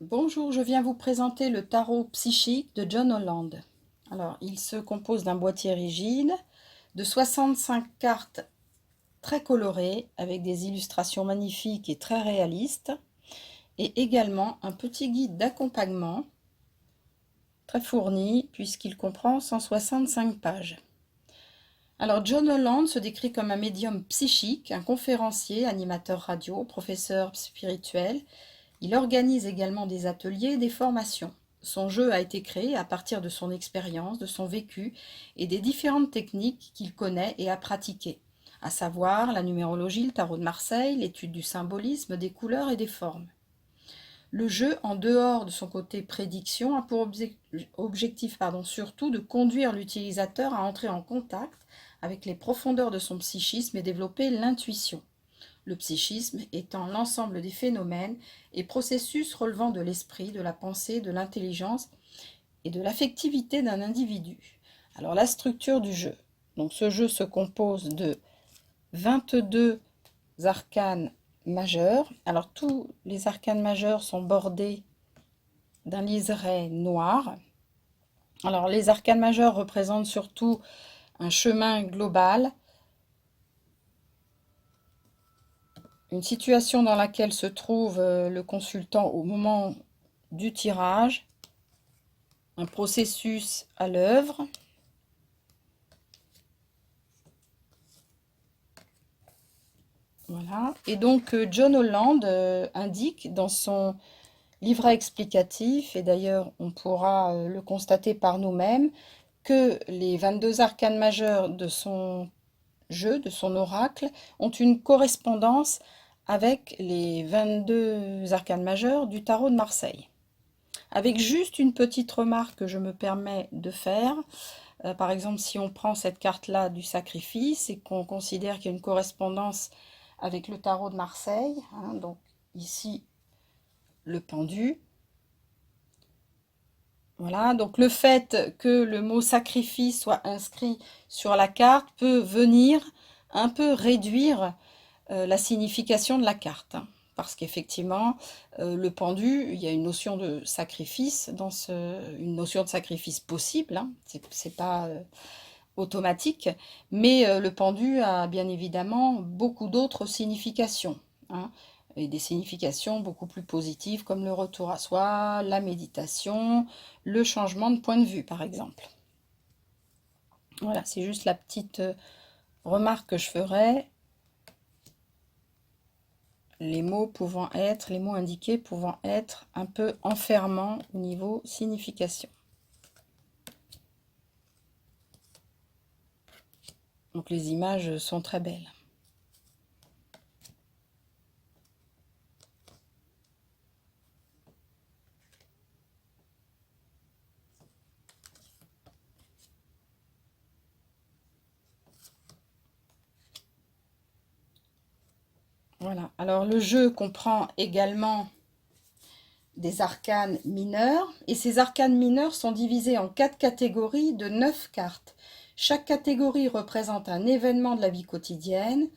Bonjour, je viens vous présenter le tarot psychique de John Holland. Alors, il se compose d'un boîtier rigide, de 65 cartes très colorées, avec des illustrations magnifiques et très réalistes, et également un petit guide d'accompagnement, très fourni, puisqu'il comprend 165 pages. Alors, John Holland se décrit comme un médium psychique, un conférencier, animateur radio, professeur spirituel. Il organise également des ateliers et des formations. Son jeu a été créé à partir de son expérience, de son vécu et des différentes techniques qu'il connaît et a pratiquées, à savoir la numérologie, le tarot de Marseille, l'étude du symbolisme, des couleurs et des formes. Le jeu, en dehors de son côté prédiction, a pour objectif surtout de conduire l'utilisateur à entrer en contact avec les profondeurs de son psychisme et développer l'intuition. Le psychisme étant l'ensemble des phénomènes et processus relevant de l'esprit, de la pensée, de l'intelligence et de l'affectivité d'un individu. Alors la structure du jeu. Donc ce jeu se compose de 22 arcanes majeurs. Alors tous les arcanes majeurs sont bordés d'un liseré noir. Alors les arcanes majeurs représentent surtout un chemin global, une situation dans laquelle se trouve le consultant au moment du tirage, un processus à l'œuvre. Voilà. Et donc John Holland indique dans son livret explicatif, et d'ailleurs on pourra le constater par nous-mêmes, que les 22 arcanes majeurs de son jeu, de son oracle, ont une correspondance avec les 22 arcanes majeurs du tarot de Marseille. Avec juste une petite remarque que je me permets de faire, par exemple si on prend cette carte-là du sacrifice et qu'on considère qu'il y a une correspondance avec le tarot de Marseille, hein, donc ici le pendu. Voilà, donc le fait que le mot sacrifice soit inscrit sur la carte peut venir un peu réduire la signification de la carte, hein, parce qu'effectivement, le pendu, il y a une notion de sacrifice, une notion de sacrifice possible, hein, c'est pas automatique, mais le pendu a bien évidemment beaucoup d'autres significations, hein, et des significations beaucoup plus positives comme le retour à soi, la méditation, le changement de point de vue par exemple. Voilà, c'est juste la petite remarque que je ferai. Les mots indiqués pouvant être un peu enfermants au niveau signification. Donc les images sont très belles. Voilà, alors le jeu comprend également des arcanes mineurs, et ces arcanes mineurs sont divisés en 4 catégories de 9 cartes. Chaque catégorie représente un événement de la vie quotidienne,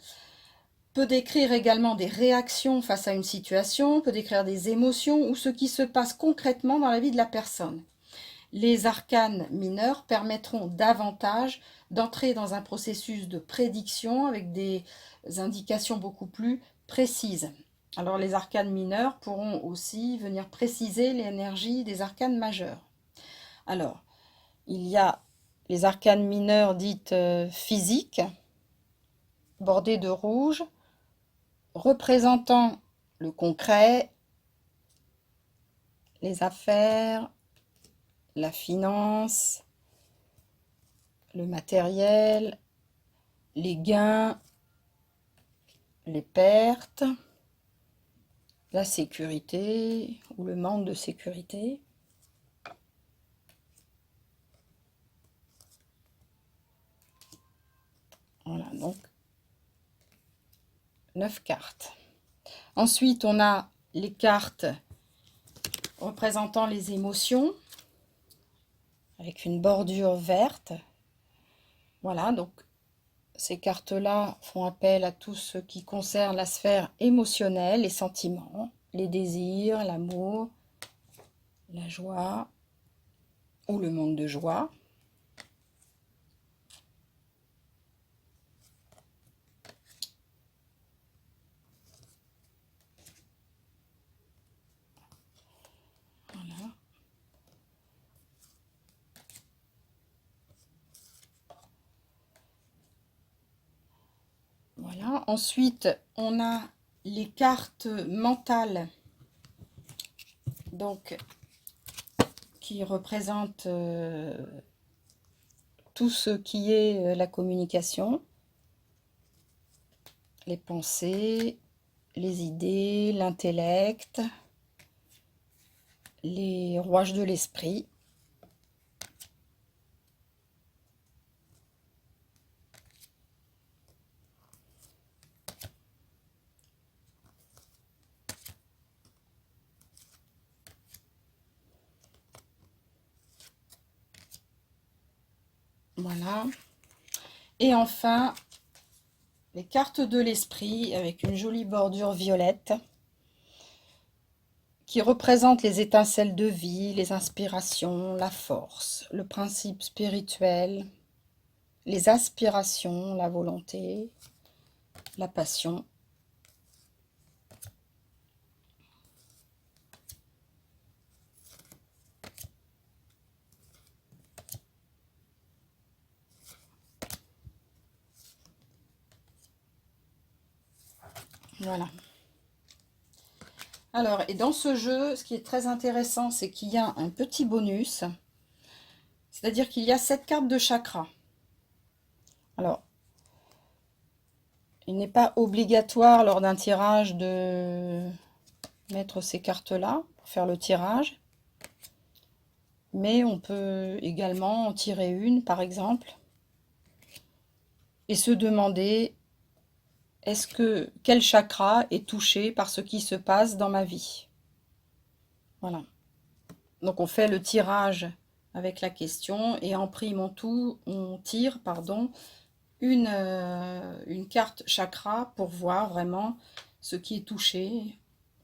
peut décrire également des réactions face à une situation, peut décrire des émotions ou ce qui se passe concrètement dans la vie de la personne. Les arcanes mineurs permettront davantage d'entrer dans un processus de prédiction avec des indications beaucoup plus précises. Alors les arcanes mineurs pourront aussi venir préciser l'énergie des arcanes majeurs. Alors, il y a les arcanes mineures dites physiques, bordées de rouge, représentant le concret, les affaires, la finance, le matériel, les gains, les pertes, la sécurité ou le manque de sécurité. Voilà, donc 9 cartes. Ensuite, on a les cartes représentant les émotions, avec une bordure verte. Voilà, donc ces cartes-là font appel à tout ce qui concerne la sphère émotionnelle, les sentiments, les désirs, l'amour, la joie ou le manque de joie. Voilà. Voilà. Ensuite, on a les cartes mentales, donc qui représentent tout ce qui est la communication, les pensées, les idées, l'intellect, les rouages de l'esprit. Voilà. Et enfin, les cartes de l'esprit avec une jolie bordure violette qui représente les étincelles de vie, les inspirations, la force, le principe spirituel, les aspirations, la volonté, la passion. Voilà. Alors, et dans ce jeu, ce qui est très intéressant, c'est qu'il y a un petit bonus, c'est-à-dire qu'il y a 7 cartes de chakra. Alors, il n'est pas obligatoire lors d'un tirage de mettre ces cartes-là pour faire le tirage, mais on peut également en tirer une, par exemple, et se demander quel chakra est touché par ce qui se passe dans ma vie. Voilà. Donc on fait le tirage avec la question et en prime on tire une carte chakra pour voir vraiment ce qui est touché,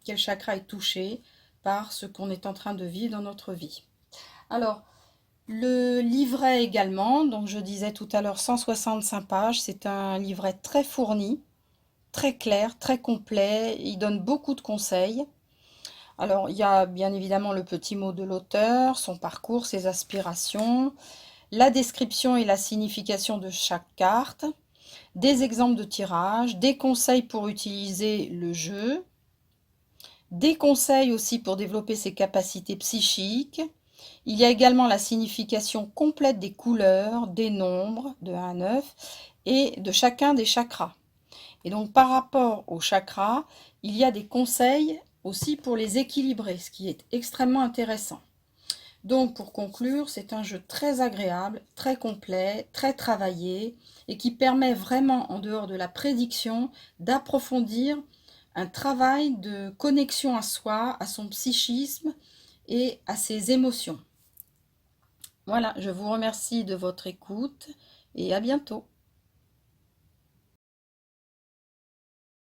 quel chakra est touché par ce qu'on est en train de vivre dans notre vie. Alors, le livret également, donc je disais tout à l'heure 165 pages, c'est un livret très fourni, très clair, très complet, il donne beaucoup de conseils. Alors, il y a bien évidemment le petit mot de l'auteur, son parcours, ses aspirations, la description et la signification de chaque carte, des exemples de tirage, des conseils pour utiliser le jeu, des conseils aussi pour développer ses capacités psychiques. Il y a également la signification complète des couleurs, des nombres de 1 à 9 et de chacun des chakras. Et donc par rapport aux chakras, il y a des conseils aussi pour les équilibrer, ce qui est extrêmement intéressant. Donc pour conclure, c'est un jeu très agréable, très complet, très travaillé et qui permet vraiment, en dehors de la prédiction, d'approfondir un travail de connexion à soi, à son psychisme et à ses émotions. Voilà, je vous remercie de votre écoute et à bientôt.